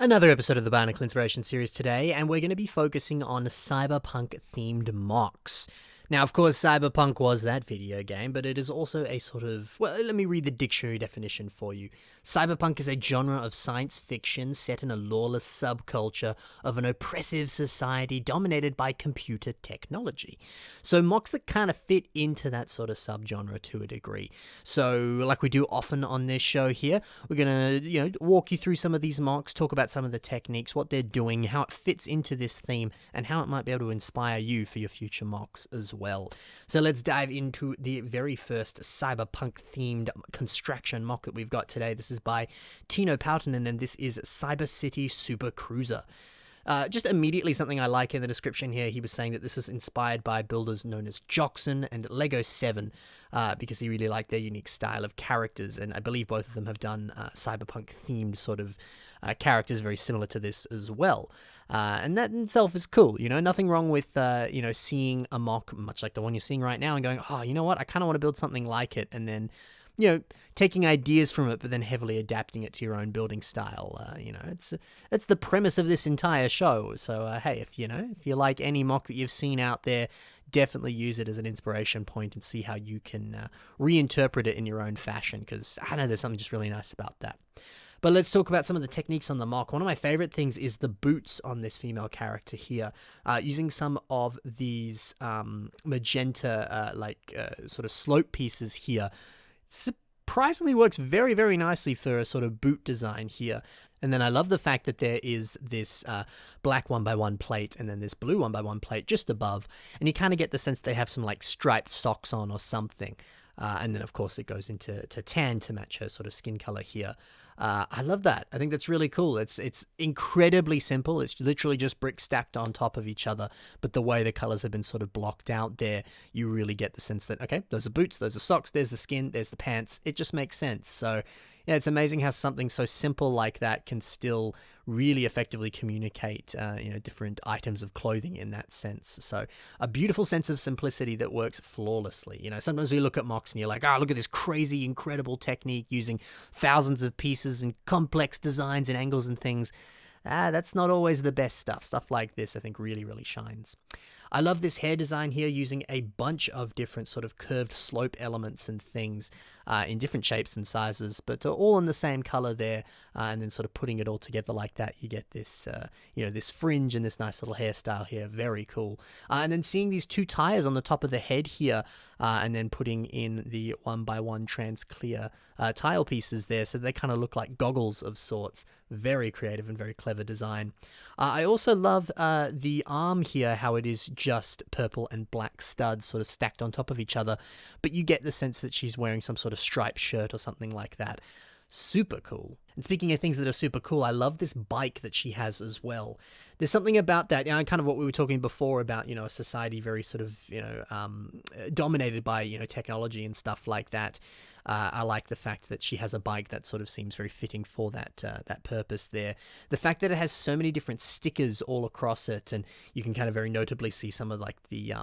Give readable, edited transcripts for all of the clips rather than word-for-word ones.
Another episode of the Bionicle Inspiration series today, and we're going to be focusing on cyberpunk-themed MOCs. Now, of course, Cyberpunk was that video game, but it is also a sort of, well, let me read the dictionary definition for you. Cyberpunk is a genre of science fiction set in a lawless subculture of an oppressive society dominated by computer technology. So MOCs that kind of fit into that sort of subgenre to a degree. So, like we do often on this show here, we're going to, walk you through some of these MOCs, talk about some of the techniques, what they're doing, how it fits into this theme, and how it might be able to inspire you for your future MOCs as well. So let's dive into the very first cyberpunk-themed construction MOC that we've got today. This is by Tino Pautanen, and this is Cyber City Super Cruiser. Just immediately something I like in the description here, he was saying that this was inspired by builders known as Joxon and Lego 7, because he really liked their unique style of characters, and I believe both of them have done cyberpunk-themed sort of characters very similar to this as well. And that in itself is cool, nothing wrong with, seeing a MOC, much like the one you're seeing right now, and going, oh, you know what, I kind of want to build something like it, and then taking ideas from it, but then heavily adapting it to your own building style. It's the premise of this entire show. So, hey, if you like any MOC that you've seen out there, definitely use it as an inspiration point and see how you can reinterpret it in your own fashion, because I know there's something just really nice about that. But let's talk about some of the techniques on the MOC. One of my favorite things is the boots on this female character here. Using some of these magenta, sort of slope pieces here, surprisingly works very, very nicely for a sort of boot design here. And then I love the fact that there is this black 1x1 plate and then this blue 1x1 plate just above. And you kind of get the sense they have some like striped socks on or something. And then, of course, it goes into tan to match her sort of skin color here. I love that. I think that's really cool. It's incredibly simple. It's literally just bricks stacked on top of each other. But the way the colors have been sort of blocked out there, you really get the sense that, okay, those are boots, those are socks, there's the skin, there's the pants. It just makes sense. So, yeah, it's amazing how something so simple like that can still really effectively communicate, different items of clothing in that sense. So a beautiful sense of simplicity that works flawlessly. Sometimes we look at MOCs and you're like, look at this crazy, incredible technique using thousands of pieces and complex designs and angles and things. That's not always the best stuff. Stuff like this, I think, really, really shines. I love this hair design here, using a bunch of different sort of curved slope elements and things in different shapes and sizes, but all in the same color there, and then sort of putting it all together like that, you get this, this fringe and this nice little hairstyle here. Very cool. And then seeing these two tires on the top of the head here, and then putting in the 1x1 trans clear tile pieces there, so they kind of look like goggles of sorts. Very creative and very clever design. I also love the arm here, how it is just purple and black studs sort of stacked on top of each other, but you get the sense that she's wearing some sort of striped shirt or something like that. Super cool. And speaking of things that are super cool, I love this bike that she has as well. There's something about that, kind of what we were talking before about, a society very sort of, dominated by, technology and stuff like that. I like the fact that she has a bike that sort of seems very fitting for that purpose there. The fact that it has so many different stickers all across it, and you can kind of very notably see some of like the,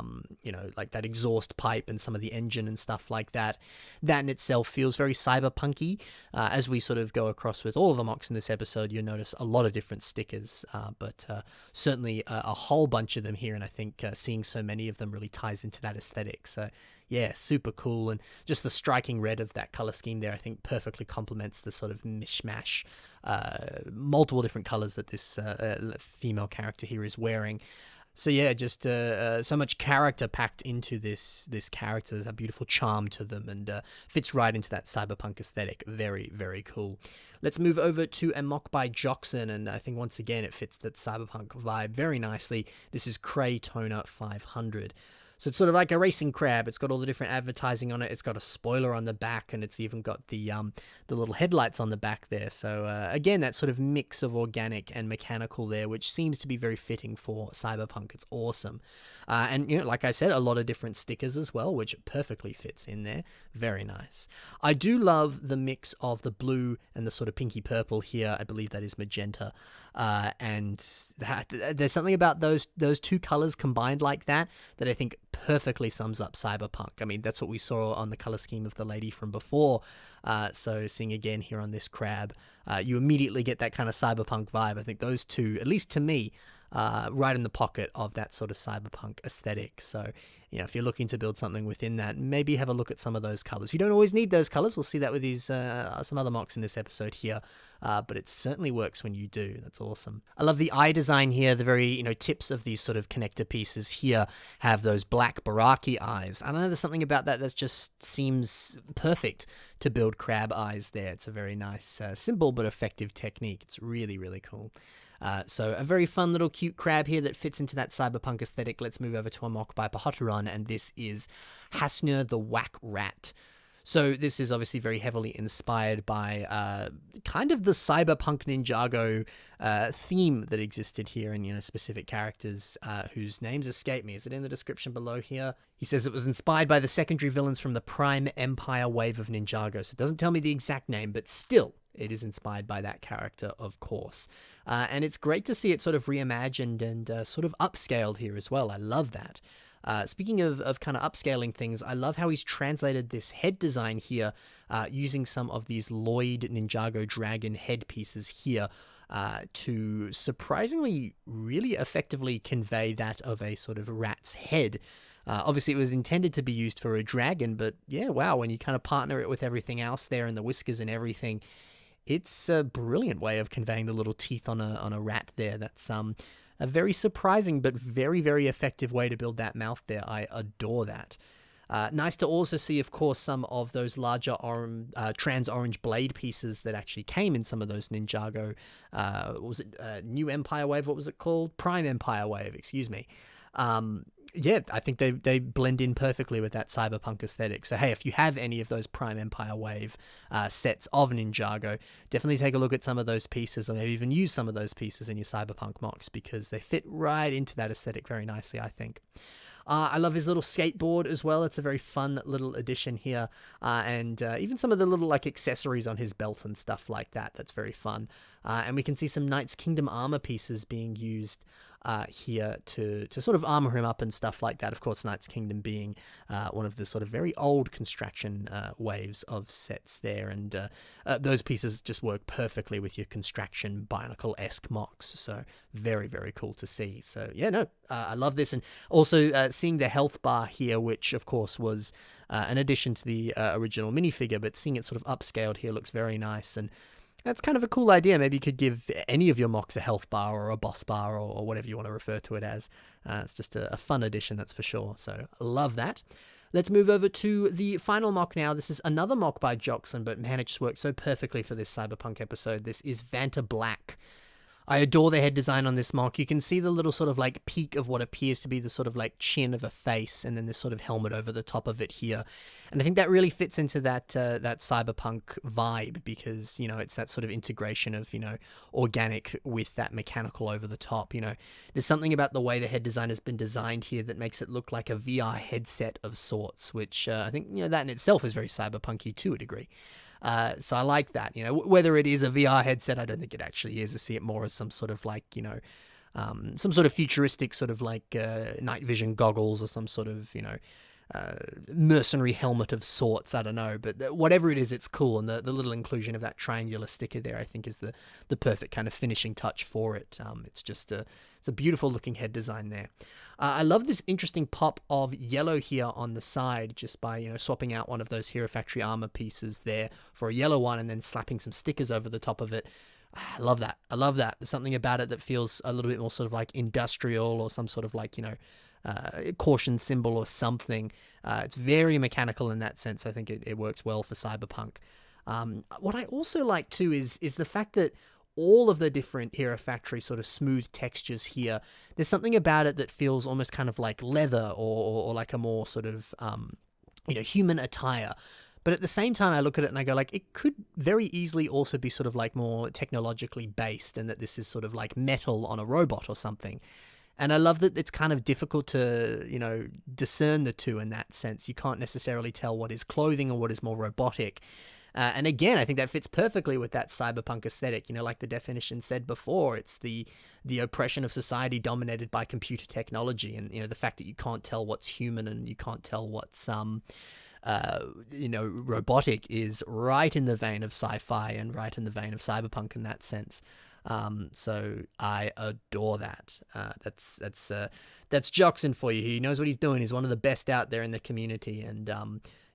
like that exhaust pipe and some of the engine and stuff like that. That in itself feels very cyberpunky. As we sort of go across with all of the MOCs in this episode, you'll notice a lot of different stickers, but certainly a whole bunch of them here, and I think seeing so many of them really ties into that aesthetic. So yeah, super cool, and just the striking red of that color scheme there, I think perfectly complements the sort of mishmash, multiple different colors that this female character here is wearing. So yeah, just so much character packed into this character. There's a beautiful charm to them, and fits right into that cyberpunk aesthetic. Very, very cool. Let's move over to a MOC by Joxon, and I think once again it fits that cyberpunk vibe very nicely. This is Kratona 500. So it's sort of like a racing crab. It's got all the different advertising on it. It's got a spoiler on the back, and it's even got the little headlights on the back there. So again, that sort of mix of organic and mechanical there, which seems to be very fitting for cyberpunk. It's awesome. And like I said, a lot of different stickers as well, which perfectly fits in there. Very nice. I do love the mix of the blue and the sort of pinky purple here. I believe that is magenta. And there's something about those two colors combined like that I think perfectly sums up Cyberpunk. I mean, that's what we saw on the color scheme of the lady from before. So seeing again here on this crab, you immediately get that kind of Cyberpunk vibe. I think those two, at least to me, right in the pocket of that sort of Cyberpunk aesthetic. So, if you're looking to build something within that, maybe have a look at some of those colors. You don't always need those colors. We'll see that with these some other mocks in this episode here, but it certainly works when you do. That's awesome. I love the eye design here. The very tips of these sort of connector pieces here have those black Baraki eyes. I don't know, there's something about that just seems perfect to build crab eyes there. It's a very nice, simple but effective technique. It's really, really cool. So a very fun little cute crab here that fits into that cyberpunk aesthetic. Let's move over to a mock by Patron, and this is Hasna the Whack Rat. So this is obviously very heavily inspired by kind of the cyberpunk Ninjago theme that existed here, and specific characters whose names escape me. Is it in the description below here? He says it was inspired by the secondary villains from the Prime Empire wave of Ninjago. So it doesn't tell me the exact name, but still, it is inspired by that character, of course. And it's great to see it sort of reimagined and sort of upscaled here as well. I love that. Speaking of kind of upscaling things, I love how he's translated this head design here using some of these Lloyd Ninjago Dragon head pieces here to surprisingly really effectively convey that of a sort of rat's head. Obviously, it was intended to be used for a dragon, but yeah, wow, when you kind of partner it with everything else there and the whiskers and everything, it's a brilliant way of conveying the little teeth on a rat there. That's a very surprising but very, very effective way to build that mouth there. I adore that. Nice to also see, of course, some of those larger trans-orange blade pieces that actually came in some of those Ninjago, was it New Empire Wave? What was it called? Prime Empire Wave, excuse me. Yeah, I think they blend in perfectly with that cyberpunk aesthetic. So hey, if you have any of those Prime Empire Wave sets of Ninjago, definitely take a look at some of those pieces, or maybe even use some of those pieces in your cyberpunk mocks, because they fit right into that aesthetic very nicely, I think. I love his little skateboard as well. It's a very fun little addition here. And even some of the little accessories on his belt and stuff like that. That's very fun. And we can see some Knights Kingdom armor pieces being used here to sort of armor him up and stuff like that. Of course, Knights Kingdom being one of the sort of very old construction waves of sets there. And those pieces just work perfectly with your construction Bionicle-esque mocks. So very, very cool to see. So yeah, no, I love this. And also seeing the health bar here, which of course was an addition to the original minifigure, but seeing it sort of upscaled here looks very nice. And that's kind of a cool idea. Maybe you could give any of your mocks a health bar or a boss bar or whatever you want to refer to it as. It's just a fun addition, that's for sure. So love that. Let's move over to the final mock now. This is another mock by Joxon, but man, it just worked so perfectly for this Cyberpunk episode. This is Vanter Black. I adore the head design on this mock. You can see the little sort of peak of what appears to be the sort of chin of a face, and then this sort of helmet over the top of it here. And I think that really fits into that cyberpunk vibe, because, it's that sort of integration of, organic with that mechanical over the top. There's something about the way the head design has been designed here that makes it look like a VR headset of sorts, which I think, that in itself is very cyberpunky to a degree. So I like that, whether it is a VR headset, I don't think it actually is. I see it more as some sort of some sort of futuristic sort of night vision goggles, or some sort of, mercenary helmet of sorts. I don't know, but whatever it is, it's cool. And the little inclusion of that triangular sticker there, I think, is the perfect kind of finishing touch for it. It's just it's a beautiful looking head design there. I love this interesting pop of yellow here on the side, just by, swapping out one of those Hero Factory armor pieces there for a yellow one, and then slapping some stickers over the top of it. I love that. I love that. There's something about it that feels a little bit more sort of industrial, or some sort of caution symbol or something. It's very mechanical in that sense. I think it works well for Cyberpunk. What I also like too is the fact that all of the different Hero Factory sort of smooth textures here, there's something about it that feels almost kind of like leather, or like a more sort of human attire. But at the same time, I look at it and I go, it could very easily also be sort of more technologically based, and that this is sort of metal on a robot or something. And I love that it's kind of difficult to, discern the two in that sense. You can't necessarily tell what is clothing or what is more robotic. And again, I think that fits perfectly with that cyberpunk aesthetic. Like the definition said before, it's the oppression of society dominated by computer technology, and the fact that you can't tell what's human and you can't tell what's robotic is right in the vein of sci-fi and right in the vein of cyberpunk in that sense. So I adore that. That's Joxon for you. He knows what he's doing. He's one of the best out there in the community, and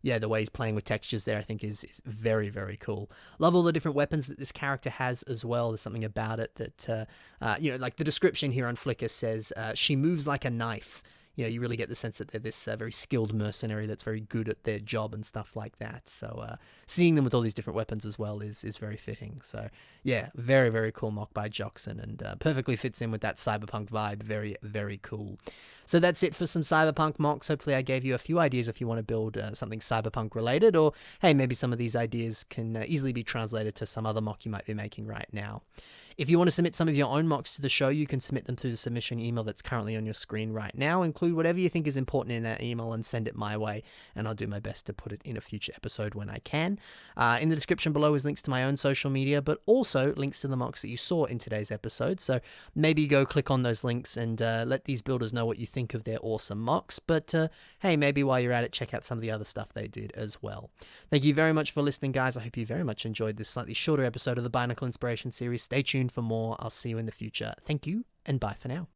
the way he's playing with textures there, I think is very, very cool. Love all the different weapons that this character has as well. There's something about it that, like the description here on Flickr says, she moves like a knife. You really get the sense that they're this very skilled mercenary that's very good at their job and stuff like that. So seeing them with all these different weapons as well is very fitting. So yeah, very, very cool mock by Joxon, and perfectly fits in with that cyberpunk vibe. Very, very cool. So that's it for some cyberpunk mocks. Hopefully I gave you a few ideas if you want to build something cyberpunk related, or hey, maybe some of these ideas can easily be translated to some other mock you might be making right now. If you want to submit some of your own mocks to the show, you can submit them through the submission email that's currently on your screen right now. Include whatever you think is important in that email and send it my way, and I'll do my best to put it in a future episode when I can. In the description below is links to my own social media, but also links to the mocks that you saw in today's episode. So maybe go click on those links and let these builders know what you think of their awesome mocks. But hey, maybe while you're at it, check out some of the other stuff they did as well. Thank you very much for listening, guys. I hope you very much enjoyed this slightly shorter episode of the Bionicle Inspiration series. Stay tuned for more. I'll see you in the future. Thank you, and bye for now.